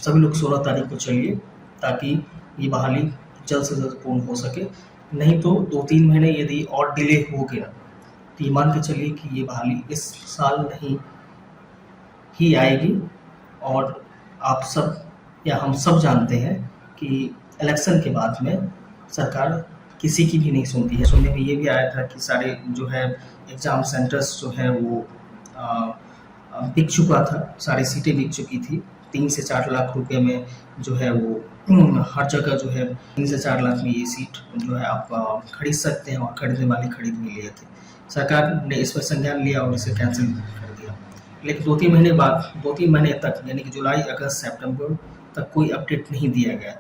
सभी लोग 16 तारीख को चलिए ताकि ये बहाली जल्द से जल्द पूर्ण हो सके। नहीं तो 2-3 महीने यदि और डिले हो गया तो ये मान के चलिए कि ये बहाली इस साल नहीं ही आएगी। और आप सब या हम सब जानते हैं कि इलेक्शन के बाद में सरकार किसी की भी नहीं सुनती है। सुनने में ये भी आया था कि सारे जो है एग्ज़ाम सेंटर्स जो है वो बिक चुका था, सारी सीटें बिक चुकी थी। 3 से 4 लाख रुपए में जो है वो हर जगह जो है 3 से 4 लाख में ये सीट जो है आप खरीद सकते हैं, और खरीदने वाले खरीद भी लिए थे। सरकार ने इस पर संज्ञान लिया और इसे कैंसिल कर दिया। लेकिन 2-3 महीने बाद 2-3 महीने तक यानी कि जुलाई, अगस्त, सितंबर तक कोई अपडेट नहीं दिया गया।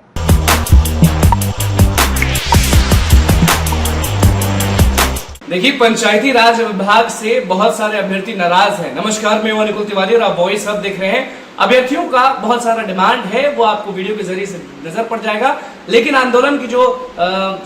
देखिए, पंचायती राज विभाग से बहुत सारे अभ्यर्थी नाराज हैं। नमस्कार, मैं हूं निकुल तिवारी और आप वॉइस हब देख रहे हैं। अभ्यर्थियों का बहुत सारा डिमांड है, वो आपको वीडियो के जरिए से नजर पड़ जाएगा। लेकिन आंदोलन की जो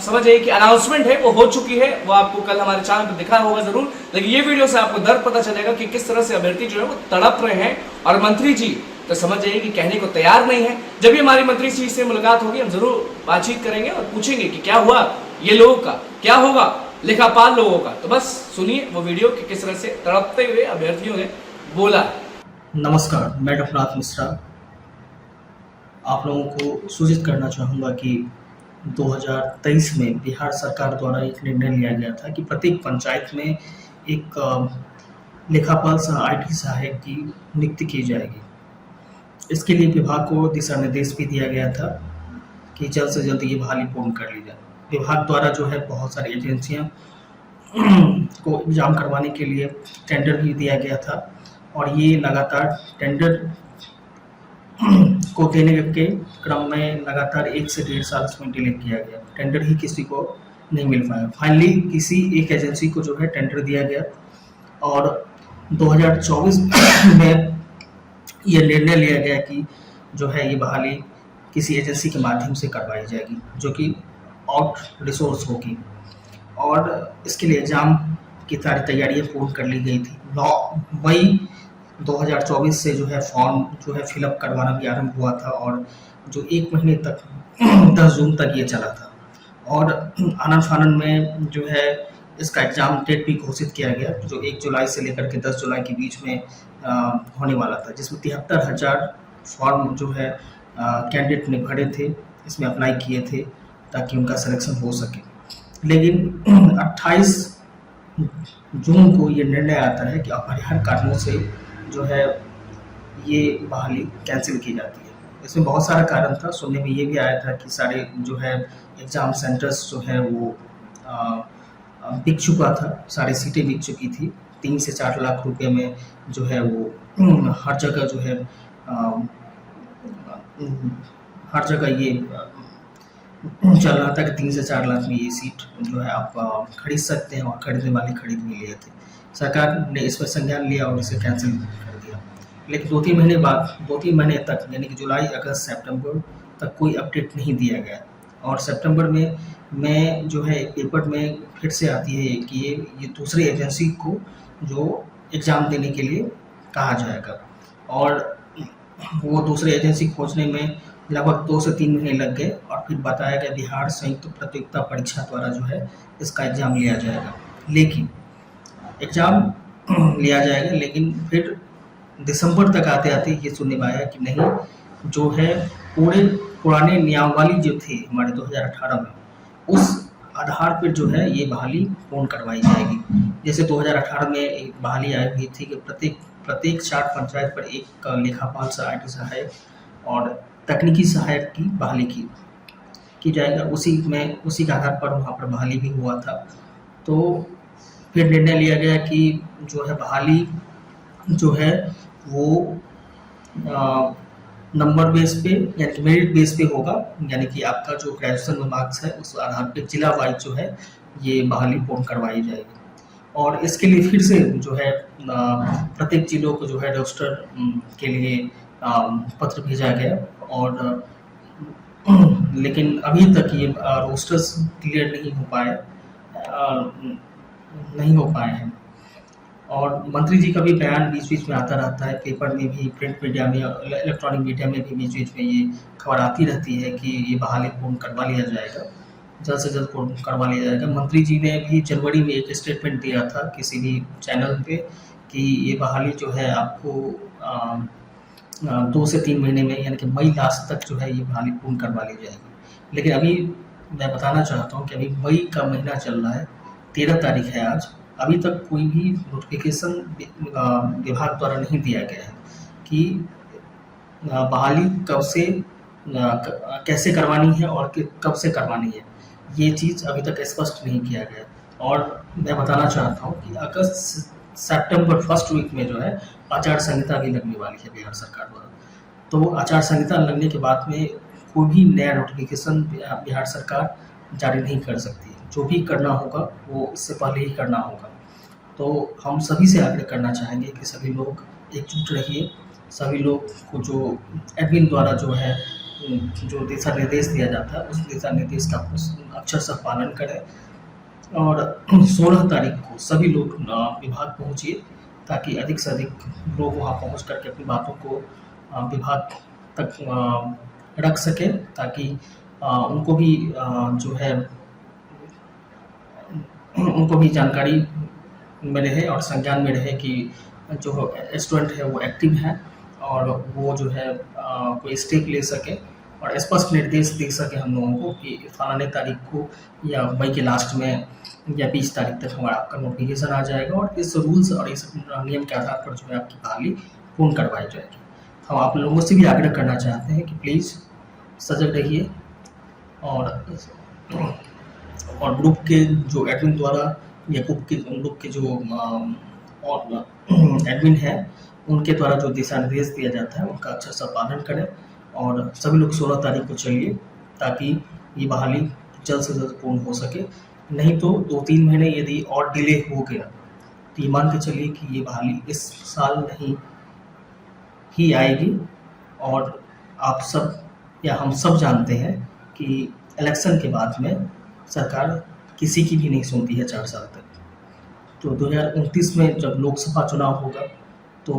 समझिए कि अनाउंसमेंट है वो हो चुकी है, वो आपको कल हमारे चैनल पर दिखा होगा जरूर। लेकिन ये वीडियो से आपको दर्द पता चलेगा कि किस तरह से अभ्यर्थी जो है वो तड़प रहे हैं, और मंत्री जी तो समझ जाइए कि कहने को तैयार नहीं है। जब भी हमारी मंत्री जी से मुलाकात होगी, हम जरूर बातचीत करेंगे और पूछेंगे कि क्या हुआ, ये लोगों का क्या होगा, लेखापाल लोगों का। तो बस सुनिए वो वीडियो कि किस तरह से तड़पते हुए अभ्यर्थियों ने बोला। नमस्कार, मैं डॉक्टर मिश्रा आप लोगों को सूचित करना चाहूँगा कि 2023 में बिहार सरकार द्वारा एक निर्णय लिया गया था कि प्रत्येक पंचायत में एक लेखापाल सह IT सहायक की नियुक्ति की जाएगी। इसके लिए विभाग को दिशा निर्देश भी दिया गया था कि जल्द से जल्द ये बहाली पूर्ण कर ली जाए। विभाग द्वारा जो है बहुत सारी एजेंसियां को एग्जाम करवाने के लिए टेंडर भी दिया गया था, और ये लगातार टेंडर को देने के क्रम में लगातार 1 से 1.5 साल इसमें डिले किया गया। टेंडर ही किसी को नहीं मिल पाया। फाइनली किसी एक एजेंसी को जो है टेंडर दिया गया, और 2024 में यह निर्णय लिया गया कि जो है ये बहाली किसी एजेंसी के माध्यम से करवाई जाएगी, जो कि आउट रिसोर्स होगी। और इसके लिए एग्ज़ाम की सारी तैयारियां पूर्ण कर ली गई थी। 9 मई 2024 से जो है फॉर्म जो है फिलअप करवाना भी आरंभ हुआ था, और जो 1 महीने तक 10 जून तक ये चला था। और आनन फानन में जो है इसका एग्ज़ाम डेट भी घोषित किया गया, जो 1 जुलाई से लेकर के 10 जुलाई के बीच में होने वाला था, जिसमें 73,000 फॉर्म जो है कैंडिडेट ने भरे थे, इसमें अप्लाई किए थे ताकि उनका सिलेक्शन हो सके। लेकिन 28 जून को ये निर्णय आता है कि अपरिहार्य कारणों से जो है ये बहाली कैंसिल की जाती है। इसमें बहुत सारा कारण था। सुनने में ये भी आया था कि सारे जो है एग्ज़ाम सेंटर्स जो है वो बिक चुका था, सारी सीटें बिक चुकी थी। 3 से 4 लाख रुपए में जो है वो हर जगह जो है हर जगह ये चल रहा था कि 3 से 4 लाख में ये सीट जो है आप खरीद सकते हैं, और खरीदने वाले खरीद भी लिए थे। सरकार ने इस पर संज्ञान लिया और इसे कैंसिल कर दिया। लेकिन 2-3 महीने बाद 2-3 महीने तक यानी कि जुलाई, अगस्त, सितंबर तक कोई अपडेट नहीं दिया गया। और सितंबर में जो है पेपर में फिर से आती है कि ये दूसरी एजेंसी को जो एग्ज़ाम देने के लिए कहा जाएगा, और वो दूसरी एजेंसी खोजने में लगभग 2 से 3 महीने लग गए, और फिर बताया गया बिहार संयुक्त प्रतियोगिता परीक्षा द्वारा जो है इसका एग्ज़ाम लिया जाएगा। लेकिन एग्ज़ाम लिया जाएगा, लेकिन फिर दिसंबर तक आते आते ये सुनने में आया कि नहीं, जो है पुराने नियमावली जो थे हमारे 2018 में, उस आधार पर जो है ये बहाली पूर्ण करवाई जाएगी। जैसे 2018 में एक बहाली आई हुई थी कि प्रत्येक 4 पंचायत पर एक लेखापाल सह IT सहायक और तकनीकी सहायक की बहाली की जाएगा। उसी के आधार पर वहाँ पर बहाली भी हुआ था। तो फिर निर्णय लिया गया कि जो है बहाली जो है वो नंबर बेस पे यानी कि मेरिट बेस पे होगा, यानी कि आपका जो ग्रेजुएशन में मार्क्स है उस आधार पे जिला वाइज जो है ये बहाली पूर्ण करवाई जाएगी। और इसके लिए फिर से जो है प्रत्येक जिलों को जो है रजिस्टर के लिए पत्र भेजा गया, और लेकिन अभी तक ये रोस्टर्स क्लियर नहीं हो पाए हैं। और मंत्री जी का भी बयान बीच बीच में आता रहता है, पेपर में भी, प्रिंट मीडिया में, इलेक्ट्रॉनिक मीडिया में भी बीच बीच में ये खबर आती रहती है कि ये बहाली पूर्ण करवा लिया जाएगा, जल्द से जल्द पूर्ण करवा लिया जाएगा। मंत्री जी ने भी जनवरी में एक स्टेटमेंट दिया था किसी भी चैनल पे कि ये बहाली जो है आपको 2 से 3 महीने में, यानी कि मई लास्ट तक जो है ये बहाली पूर्ण करवा ली जाएगी। लेकिन अभी मैं बताना चाहता हूँ कि अभी मई का महीना चल रहा है, 13 तारीख है आज, अभी तक कोई भी नोटिफिकेशन विभाग द्वारा नहीं दिया गया है कि बहाली कब से कैसे करवानी है और कब से करवानी है। ये चीज़ अभी तक स्पष्ट नहीं किया गया। और मैं बताना चाहता हूँ कि अगस्त सितंबर फर्स्ट वीक में जो है आचार संहिता भी लगने वाली है बिहार सरकार द्वारा। तो आचार संहिता लगने के बाद में कोई भी नया नोटिफिकेशन बिहार सरकार जारी नहीं कर सकती। जो भी करना होगा वो इससे पहले ही करना होगा। तो हम सभी से आग्रह करना चाहेंगे कि सभी लोग एकजुट रहिए, सभी लोग को जो एडमिन द्वारा जो है जो दिशा निर्देश दिया जाता है उस दिशा निर्देश का अक्षरशः पालन करें। और 16 तारीख को सभी लोग विभाग पहुँचिए ताकि अधिक से अधिक लोग वहाँ पहुँच करके अपनी बातों को विभाग तक रख सकें, ताकि उनको भी जो है उनको भी जानकारी में रहे और संज्ञान में रहे कि जो स्टूडेंट है वो एक्टिव है और वो जो है कोई स्टेप ले सके और स्पष्ट निर्देश दे सके हम लोगों को कि फलाने तारीख को या मई के लास्ट में या 20 तारीख तक हमारा आपका नोटिफिकेशन आ जाएगा और इस रूल्स और इस नियम के आधार पर जो है आपकी बहाली पूर्ण करवाई जाएगी। हम आप लोगों से भी आग्रह करना चाहते हैं कि प्लीज़ सजग रहिए और ग्रुप के जो एडमिन द्वारा या ग्रुप के जो एडमिन है उनके द्वारा जो दिशा निर्देश दिया जाता है उनका अच्छा सा पालन करें और सभी लोग 16 तारीख को चलिए ताकि ये बहाली जल्द से जल्द पूर्ण हो सके। नहीं तो 2-3 महीने यदि और डिले हो गया तो ये मान के चलिए कि ये बहाली इस साल नहीं ही आएगी। और आप सब या हम सब जानते हैं कि इलेक्शन के बाद में सरकार किसी की भी नहीं सुनती है 4 साल तक। तो 2029 में जब लोकसभा चुनाव होगा तो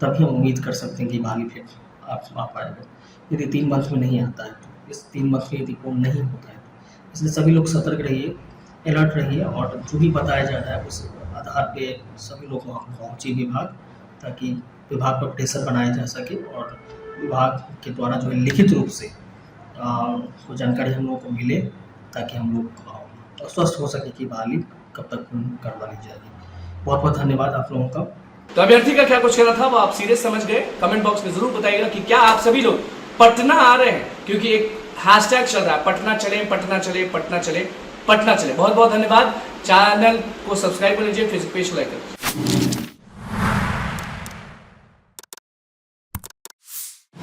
तभी हम उम्मीद कर सकते हैं कि बहाली फिर आ पाएगा। यदि 3 मंथ में नहीं आता है तो इस 3 मंथ में यदि पूर्ण नहीं होता है तो इसलिए सभी लोग सतर्क रहिए, अलर्ट रहिए और जो भी बताया जा रहा है उस आधार पे सभी लोग वहाँ पहुँचे विभाग, ताकि विभाग पर प्रेशर बनाया जा सके और विभाग के द्वारा जो है लिखित रूप से को जानकारी हम लोगों को मिले ताकि हम लोग स्वस्थ हो सके कि बहाली कब तक करवा ली जाएगी। बहुत बहुत धन्यवाद आप लोगों का। तो अभ्यर्थी का क्या कुछ कहना था वो आप सीरियस समझ गए। कमेंट बॉक्स में जरूर बताइएगा कि क्या आप सभी लोग पटना आ रहे हैं, क्योंकि एक हैशटैग चल रहा है पटना चले पटना चले पटना चले पटना चले। बहुत बहुत धन्यवाद। चैनल को सब्सक्राइब कर लीजिए, फेसबुक पेज को लाइक करें।